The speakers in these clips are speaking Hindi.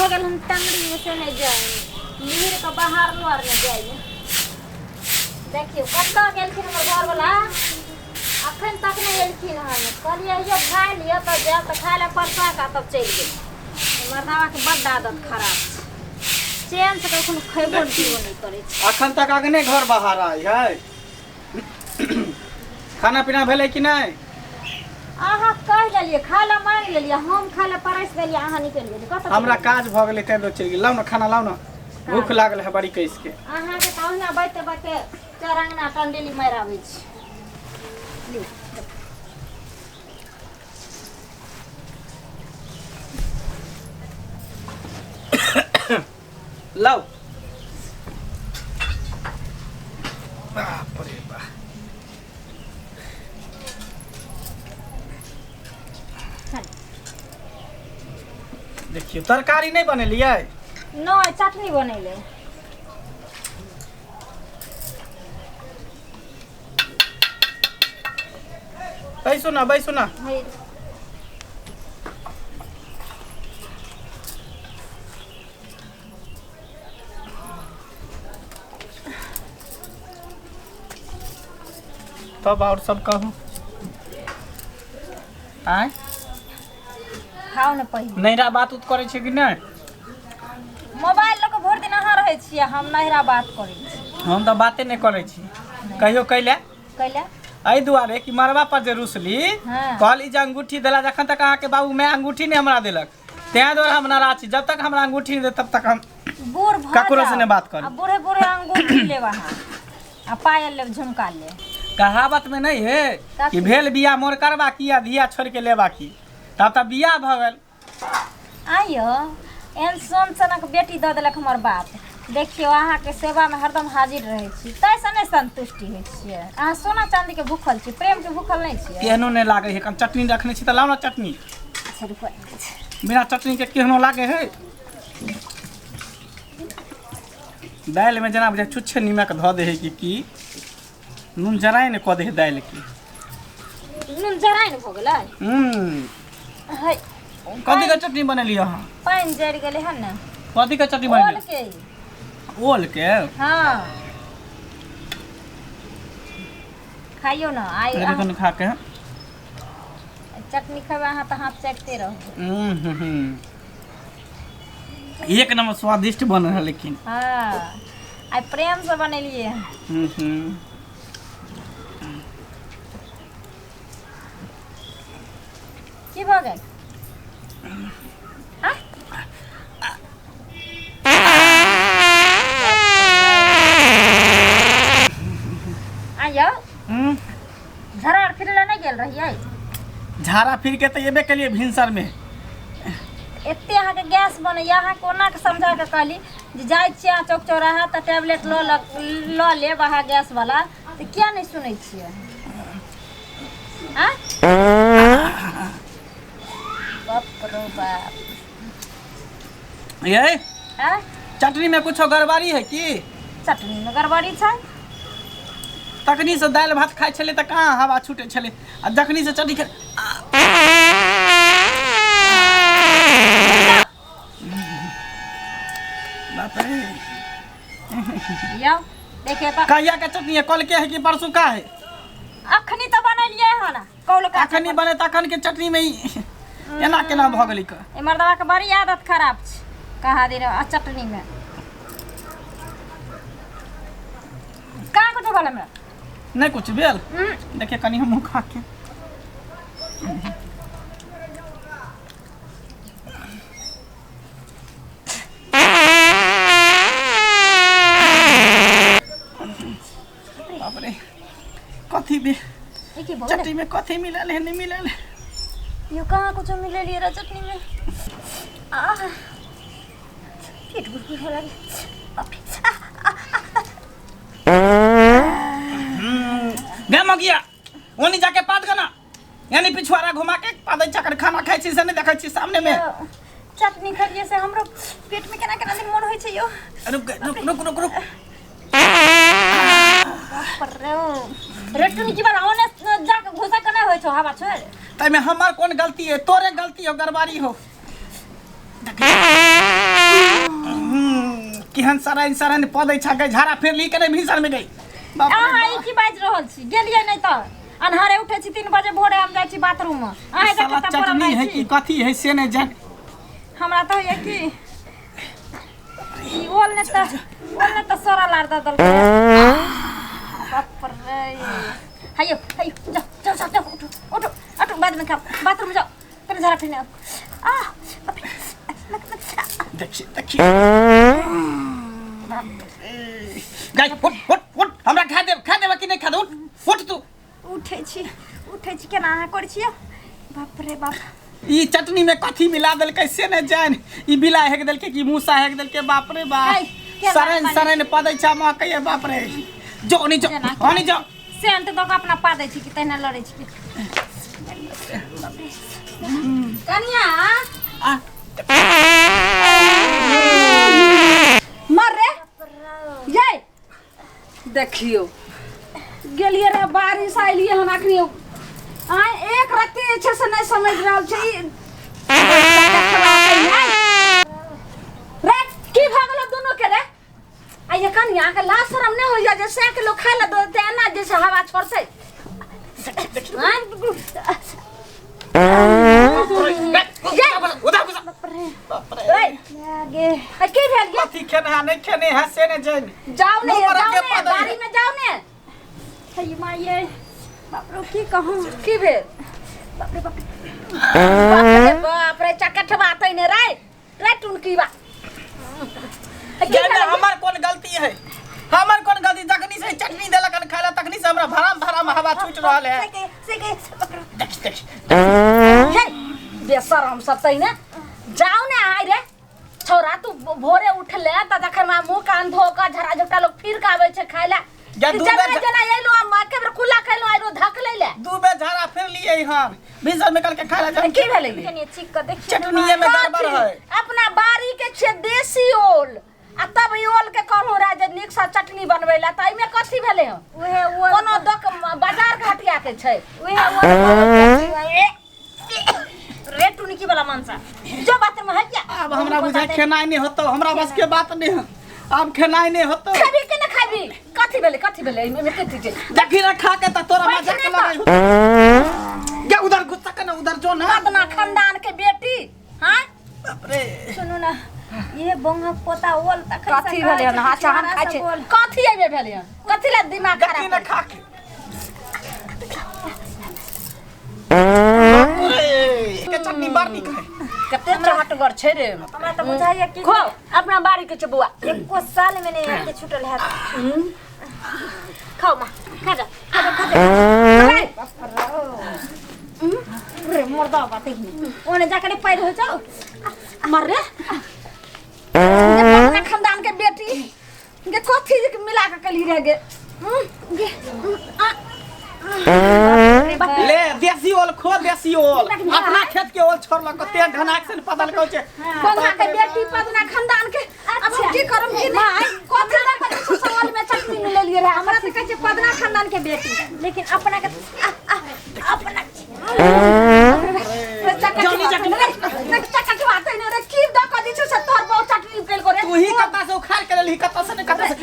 कह गल हम टंगड़ी में से नहीं जाए मीर का बाहर लोर में जाए देखियो कत्ता गेलखिन हमर घर वाला अखन तक नहीं एलखिन हन कहलिए ये खा लिया तो जा तो खा ले परसा का तब चल गेल मरदावा के बड़ आदत खराब चैन से कखनो खैबो नहीं करे अखन तक आगने घर बाहर आई है खाना पीना भेलै कि नहीं आहा कह लेलिए खाला मांग लेलिए हम खाला परस देलिए आहा निकल गेली कत हमरा काज भ गेलै तै दो चल गेल लाउ ना खाना लाउ ना भूख लागल है बड़ी कैस के आहा के तौना बैठे बैठे चरंगना टंडेली मार आबै छी लाओ बाप रे बा देखियो तरकारी नहीं बनेलिए नहीं चटनी बनेले बैसो ना तब और सब कहूँ आय खाओ न पहिले नैरा बात उत करे छै कि नहीं मोबाइल लक भर दिन अहाँ रहे छिए हम नहिरा बात करै छी हम तो बाते नहीं करे छी कहियो कैले एहि दुआरे कि मरबा पर जे रुसली कहली जे अंगूठी देला जखन तक अहाँ के बाबू मैं अंगूठी नहीं हमरा देलक तै दुआरे हम नाराज छी जब तक हमरा अंगूठी नहीं दे तब तक हम बूढ़ ककरो से नहीं बात करू बूढ़े बूढ़े अंगूठी लेब अहाँ आ पायल लेब झुमका ले कहावत में नहीं है कि भेल बिया मोर करबा की या धिया छोड़ के लेबा की तब तक बिया भ गेल आइयो एहन सोन सनक बेटी दऽ देलक हमर बाप देखियो अहाँ के सेवा में हरदम हाजिर रहे छी तैसे नहीं संतुष्टि होइ छियै अहाँ सोना चांदी के भूखल छी प्रेम के भूखल नहीं छियै केहनो नहीं लागे है चटनी रखने छी त लाउ ना चटनी बिना चटनी के केहनो लागे है दाल में जना बुझे छुच्छे नीमक धऽ दे है कि नून जराई ने कऽ दे है दाल के नून जराई ने भ गेलै है कथी के चटनी बनेलिए अहाँ पानी जरि गेलै हन ने कथी के चटनी बनेलिए ओल के हाँ खाइयो ना आई कनी खा के चटनी खेबे अहाँ तो हाथ चटते रहो एक नंबर स्वादिष्ट बन रहा लेकिन हाँ आई प्रेम से बनेलिए की भ गेल आइयो झरार फिरले नहीं गेल रहिए झाड़ा फिर के तो येबे कलिए भिनसर में एते अहाँ के गैस बने अहाँ कोना के समझा के कहली जे जाय छियै चौक चौराहा त टैबलेट ल लेब अहाँ गैस वाला तो क्या नहीं सुनै छियै बाप रे बाप ये चटनी में कुछ गड़बड़ी है कि चटनी में गड़बड़ी छै तखनी से दाल भात खाई छले त कहाँ हवा छूटे छले आ जखनी से चटनी बाप रे यो देखिए त कहिया के चटनी है कल के है कि परसों का है अखनी तो बनलिए हन कौल का अखनी बने तखन के चटनी में एना केना भ गेली क ए मर्दवा के बड़ी आदत खराब छै कहा दे रे चटनी में का कुछ वाला में नहीं कुछ भेल देखिए कनी हम खा के बाप रे कथी भी चटनी में कथी मिलल है नहीं मिलल यो कहाँ कुछ मिलल है चटनी में पेट गुड़गुड़ हो लगे गम गया ओनी जाके पाद गना यानी पिछवाड़ा घुमा के पादै चकर खाना खाइ छी से नहीं देखै छी सामने में चटनी खाइए से हमरो पेट में केना केना दिन मन होय छै यो रुक रुक रुक रुक रुक रेटनी की बार ओने जाके घुसा कना होय छौ हवा छोड़ तै में हमर कोन गलती है तोरे गलती हो गड़बड़ी हो केहन सराइन सराइन पदै छ गई झाड़ा फेरली के भीषण में गई अहाँ ई की बाज रहल छी गेलियै नै त अन्हारे उठे छी 3 बजे भोरे हम जाइ छी बाथरूम में अहाँ के कत चटनी है कि कथी है से नै जान हमरा त होय कि ई ओल ने त सरा लार द दल बाप रे हायो जा उठो बाद में खा बाथरूम जाओ तने जरा फिर आ देखिए गाय उठ हमरा खा देब कि नहीं खा दे उठ तू उठे छी केना अहाँ कर छियै बाप रे बाप ई चटनी में कथी मिला देल कैसे न जान ई बिला हेक देल के कि मूसा हेक देल के बाप रे बाप सरन पदै छ महकैया बाप रे जो सेंट दो अपना पा दै छी कि तैना लड़ै छी कनिया मर रे ये देखियो गेलिए रे बारिश आइलिए हम आखरी एक रत्ती अच्छे से नहीं समझ रहल छी रे की भ गेल दोनों के रे आ ये कनिया के लाश शरम नहीं हो जाए जैसे के लोग खाए ला दो तेना जैसे हवा छोड़ से खेने है से ने जाओ ने बारी में जाओ ने हे माये बाप रे की कहूं की भेल बाप रे चकट बातै ने रे टुनकी बा हमर कौन गलती है हमर कौन गलती जखनी से चटनी देलक खाला तखनी से हमरा भराम हवा छूट रहल है बेशरम सब तई ने जाओ ने आइ रे छोरा तू भोरे उठले त जखन मुंह कान धो के झरा झटा लोग फिर के आवे छै खाइला जना एलो हम के बेर खुला खैलो आइरो धक लेले दू बे झरा फेर लिए हम भीतर निकल के खाइला जा की भेलै कनी चिक के देखिए चटनीए में गड़बड़ है अपना बारी के छे देसी ओल आ तब ई ओल के कहूं राजे नीक सा चटनी बनबैला त एमे कथि भेलै हम ओहे ओल कोनो बाजार घाटिया के छै ओहे रे टुनकी वाला मानसा जो बात में है क्या अब हमरा बुझाय खेनाई नहीं होतो हमरा बस के बात नहीं अब खेनाई नहीं होतो खाबी के न खाबी कथि भेलै एमे कथि छै देखी रे खा के त तोरा मजाक लगाई क्या उधर गुस्सा के ना उधर जो ना अपना खानदान के बेटी हां बाप रे सुनो ना ये बंगा पोता ओल त कथि भेलै ना चाहन खाइ छै कथि एमे भेलै कथि ला दिमाग खराब देखी ना खा के के चटनी बार निक है कते चहटगर छै रे हमरा त बुझाइए कि खो अपना बारी के छै बुआ एको साल में नहीं के छूटल है खाओ मां खा जा रे मर्दा बाते ही ओने जाके पैर हो जाओ मर रे अपना खानदान के बेटी के कथि मिला के कली रह गे ले देसी ओल खो देसी ओल अपना खेत के ओल छोड़ल को तेल ढनाक से पता लगौ छै बंगा के बेटी पदना खानदान के अब हम की करम की नहीं कथि ला के सवाल में चटनी मिले लिए रे हमरा त कहै छै पदना खानदान के बेटी लेकिन अपना के अपना चटनी बात है रे की द क दी छै से तोर बहुत चटनी निकल को रे तू ही कता से उखाड़ के लेली कता से नहीं कता से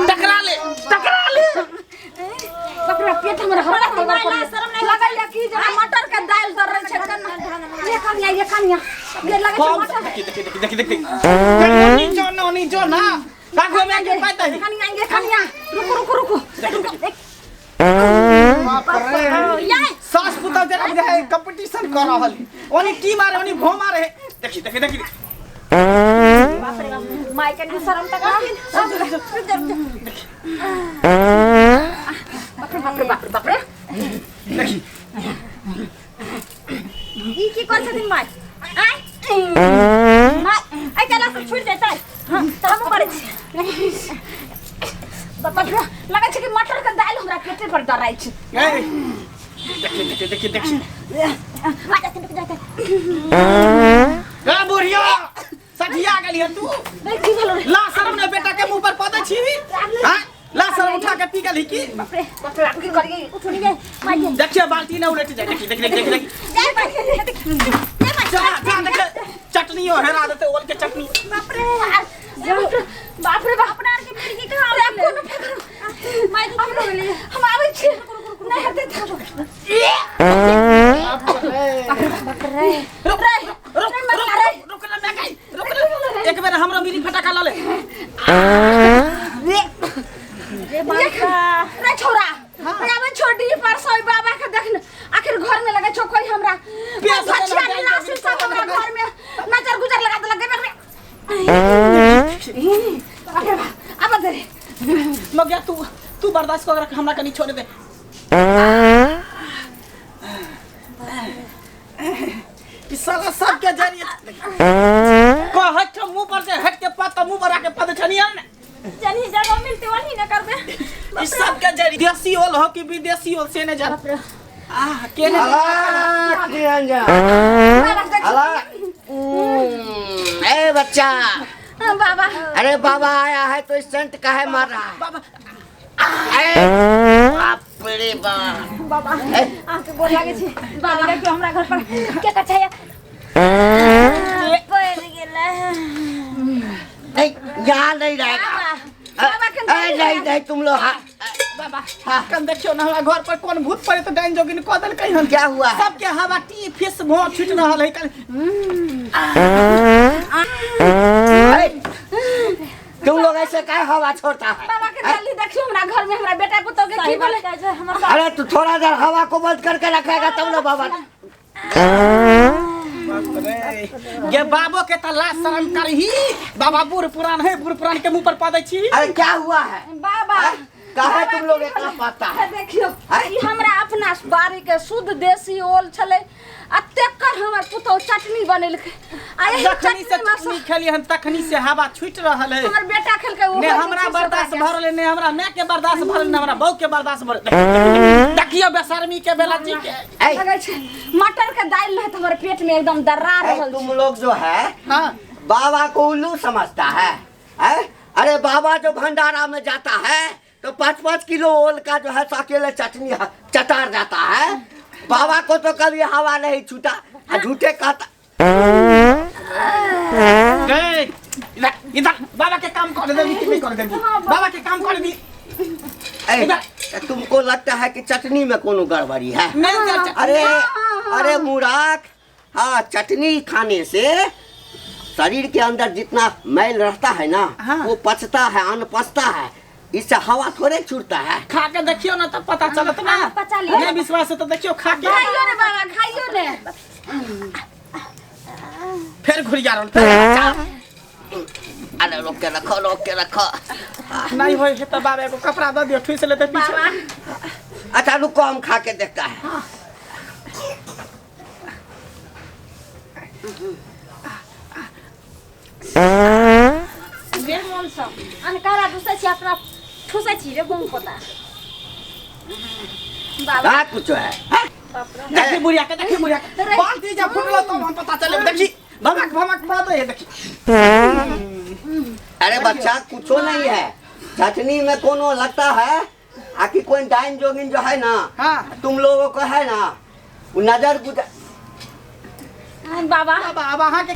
टकरा ले बकरा पेट में हल्ला शर्म नहीं लगाइया की जना मटर के दाल दर रहे छै कन्ना ये कनिया ये लगे छै मटर देख नी जो ना राखो में के पाता है कनिया रुको ये सास पुता जरा बुझाय कंपटीशन कर रहल ओनी की मारे ओनी भो मारे देखी बाप रे माय के शर्म तक बाप रे देखी ई की कोन छथिन माय आई कला से छूट जेतै त हम करे छी बाप रे लगे छै कि मटर के दाल हमरा पेटे पर दराई छै देखी आ जा तू जाते ए बुढ़िया सठिया गेली है तू की भेलो रे ला शर्म ने बेटा के मुंह पर पदै छी हां ला शर्म उठा के पी गेली की बाप रे की करिए उठनी जाए माय देखिए बाल्टी ना उलट जाए देखी जाए चटनी हो हेरा देते ओल के चटनी। बाप रे बाप रे बाप रे के मिर्गी कहां रे कोनो फेंक मैं तो ले हम आवे छी नहीं हटे था बाप रे रुक ना मैं गई रुक एक बार हमरा मिली फटाका ला ले रे बाबा रे छोरा आवे छोड़ी परसोई बाबा के देखन आखिर घर में लगे छो कोई हमरा भछिया लासी सब हमरा घर में नजर गुजर लगा दे लगे अरे अब दे मग तू बर्दाश्त कर रख हमरा कनी छोड़ दे ई साला सब के जरिए कहत मुंह पर से हट के पत्ता मुंह पर आके पद छनिया ने जनी जगह मिलते वही न करबे। ई सब के जरिए देसी ओल हो कि विदेशी ओल से ने जा के ने अला निरंजन अला ए बच्चा बाबा अरे बाबा आया है तो स्टंट काहे मार रहा है बाबा बाप रे बाप बाबा आके गोल लागे छी बाबा देखियो हमरा घर पर के कछाया पड़ गेला नहीं यहाँ नहीं रहेगा बाबा के नहीं नहीं तुम लोग बाबा कन देखियो ना हमरा घर पर कौन भूत पड़े तो डाइन जोगिन क देल कहीं हम क्या हुआ है? सब के हवा टी फेस भो छूट रहल है कल तुम लोग ऐसे काहे हवा छोड़ता है बाबा के जल्दी देखियो हमरा घर में हमरा बेटा पुतो के की बोले अरे तू थोड़ा देर हवा को बंद करके रखेगा तब ना बाबा ये बाबो के त लाज शर्म करही बाबा बूढ़ पुरान है बूढ़ पुरान के मुंह पर पा दै छी अरे क्या हुआ है बाबा काहे तुम लोग इतना पाता है देखियो ई हमरा अपना बारी के शुद्ध देसी ओल छले अतेकर हमर पुतो चटनी बनेलकै आ यही जखनी से चटनी में चटनी खेली हम तखनी से हवा छूट रहल है हमर बेटा खेलकै ने हमरा बर्दाश्त भरल ने हमरा मैं के बर्दाश्त भरल ने हमरा बहू के बर्दाश्त भरल देखियो बेशर्मी के बेला जी के लगे छै मटर के दाल नहीं तो हमर पेट में एकदम दर्रा रहल तुम लोग जो है हां बाबा को उल्लू समझता है अरे बाबा जो भंडारा में जाता है तो 5-5 किलो ओल का जो है अकेले चटनी चटार जाता है बाबा को तो कभी हवा नहीं छूटा झूठे कहता इधर बाबा के काम कर दे कि नहीं कर दे बाबा के काम कर दी तुमको लगता है कि चटनी में कोनो गड़बड़ी है नहीं अरे मूर्ख हाँ चटनी खाने से शरीर के अंदर जितना मैल रहता है ना वो पचता है अन्न पचता है इससे हवा थोड़े छूटता है खा के देखियो ना तब पता चलत ना पचा लिया नहीं विश्वास है तो देखियो खा के खाइयो रे बाबा खाइयो रे फिर घुरिया रहल अरे रोक के रखो नहीं होय है तो बाबा को कपड़ा दे दियो ठुस लेते पीछे अच्छा रुको हम खा के देखता है बेर मन सब अनकारा दुसै छी अपना ठुसै छी रे बम पता बाबा कुछ है देखी बुढ़िया के बाल्टी जब फुटलो तो हम पता चले देखी भमक बात है देखी अरे बच्चा कुछ नहीं है चटनी में कोनो लगता है आखिर कोई डाइन जोगिन जो है ना तुम लोगों को है ना वो नजर गुजर बाबा बाबा हां के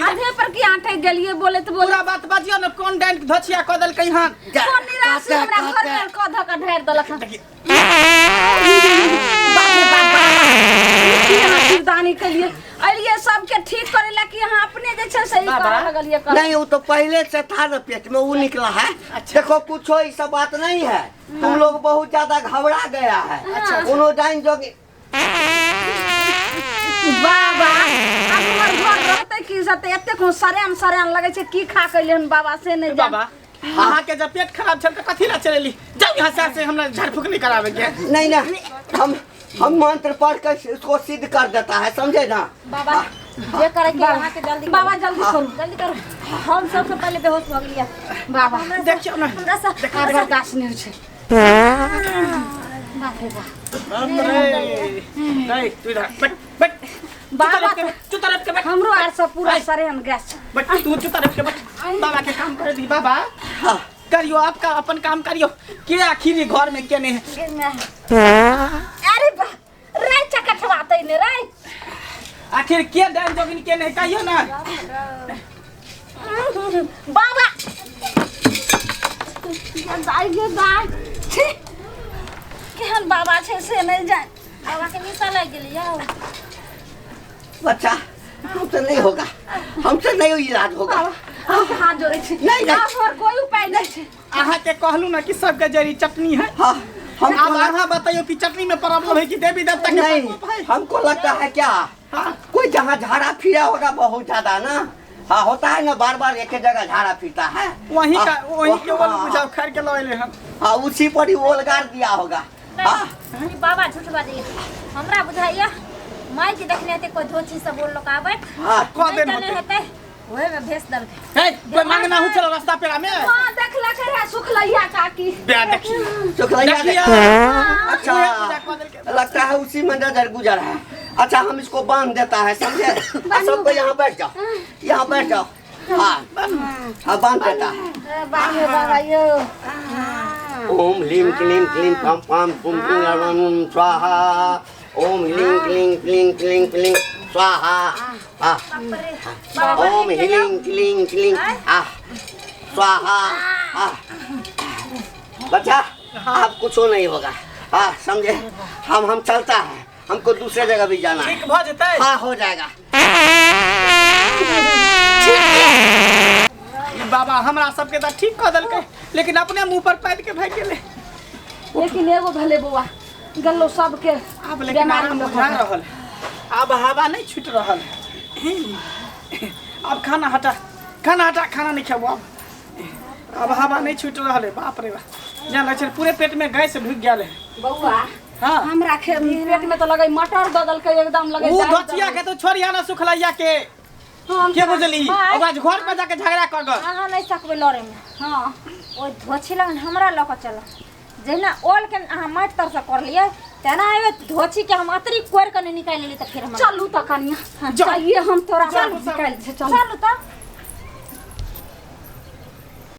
आधे पर की आटे गलिए बोले तो बोला पूरा बात बजियो न कोन डाइन धछिया क देल कहीं हां कोन निराश हमरा घर में कधा का ढेर दलक दानी के लिए अलिए सबके ठीक करेला कि यहां अपने जे छै सही करे लगलिए कर नहीं वो तो पहले से था ना पेट में वो निकला है देखो कुछ हो ऐसा बात नहीं है तुम लोग बहुत ज्यादा घबरा गया है कोनो डाइन जोगिन बाबा हमर घर रहते की जते एते को सरेम लगे छै की खा कइले बाबा से नहीं बाबा अहाँ के जब पेट खराब छल त कथि ला चलेली जब यहाँ से हमरा झाड़ फूक नहीं करावे के नहीं हम मंत्र पढ़ कर इसको सिद्ध कर देता है समझे ना बाबा जे करे के यहां के जल्दी बाबा जल्दी करो हम सबसे पहले बेहोश हो गेलिया बाबा देखियो ना हमरा से बर्दाश्त नहीं छै बाप रे नहीं तू इधर बैठ बाबा तू तरफ के बैठ हमरो आर सब पूरा सरेन गैस बैठ तू तरफ के बैठ बाबा के काम कर दी बाबा करियो आपका अपन काम करियो के आखिरी घर में केने है अरे रे चकटवाते ने रे आखिर के डाइन जोगिन के नहीं कहियो ना बाबा दाई छी केहन बाबा छै से नहीं जान बाबा के निशा लग गेली यौ बच्चा हमसे नहीं होगा, हमसे नहीं इलाज होगा। आपके हाथ जोड़े छी नहीं और कोई उपाय नहीं छै। अहाँ के कहलू ना कि सबके जरी चटनी है। हाँ अब अहाँ बताइयो कि चटनी में प्रॉब्लम है कि देवी देवता के नहीं, प्रकोप है? हमको लगता है क्या कोई जहाँ झाड़ा फिरा होगा बहुत ज्यादा ना। हाँ होता है ना, बार बार एक ही जगह झाड़ा फिरता है वही के ओल बुझाव खैर के लइले हम। हाँ उसी पर ही ओल गाड़ दिया होगा। हाँ बाबा झूठ बाजे हमरा बुझाइया माई के देखने हेते कोई धोची सब बोल लोग आबे हाँ कह देन नहीं हेते ओहे में भेस दल के हे कोई मांगना हो चलो रास्ता पेरा में हां देखला करे सुखलैया काकी बे देखी शुक्रिया। देखिए अच्छा लगता है उसी में नजर गुजर है। अच्छा हम इसको बांध देता है, समझे? सबको यहाँ बैठ जाओ, यहाँ बैठ जाओ। हाँ हाँ बांध देता है। बाबा यो ओम ह्लीं क्लीं क्लीं पम पम पुम पुम स्वाहा। ओम ह्लीं क्लीं क्लीं क्लीं क्लीं स्वाहा। ओम ह्लीं क्लीं क्लीं स्वाहा। बच्चा आप कुछ नहीं होगा। हाँ समझे? हम चलता है, हमको दूसरे जगह भी जाना है। ठीक भ जतै। हाँ हो जाएगा। बाबा हमरा सबके त ठीक क देलकै, लेकिन अपने मुंह पर पैद के भाग गेलै। लेकिन एगो भले बुआ गल्लो सबके अब लेकिन आराम बुझा रहल, अब हवा नहीं छूट रहल। अब खाना हटा, खाना नहीं खेबो अब हवा नहीं छूट रहल है। बाप रे बाप जान लगे पूरे पेट में गैस ढुक गेल है। बउआ हाँ हमरा पेट में तो लगे मटर ददल के एकदम लगे वो धोचिया के तो छोड़िया ना सुखलैया के के बुझली ओकरा घर पे जाके झगड़ा कर गल। अहाँ नहीं सकबे लड़े में। हां ओ धोची लगन हमरा लक चल जहिना ओल के अहाँ माट तर से कर लिए तेना आवे धोची के हम अतरी कोर के निकाल लेली त फिर हम चलू त कनिया चाहिए हम तोरा निकाल दे चल चलू त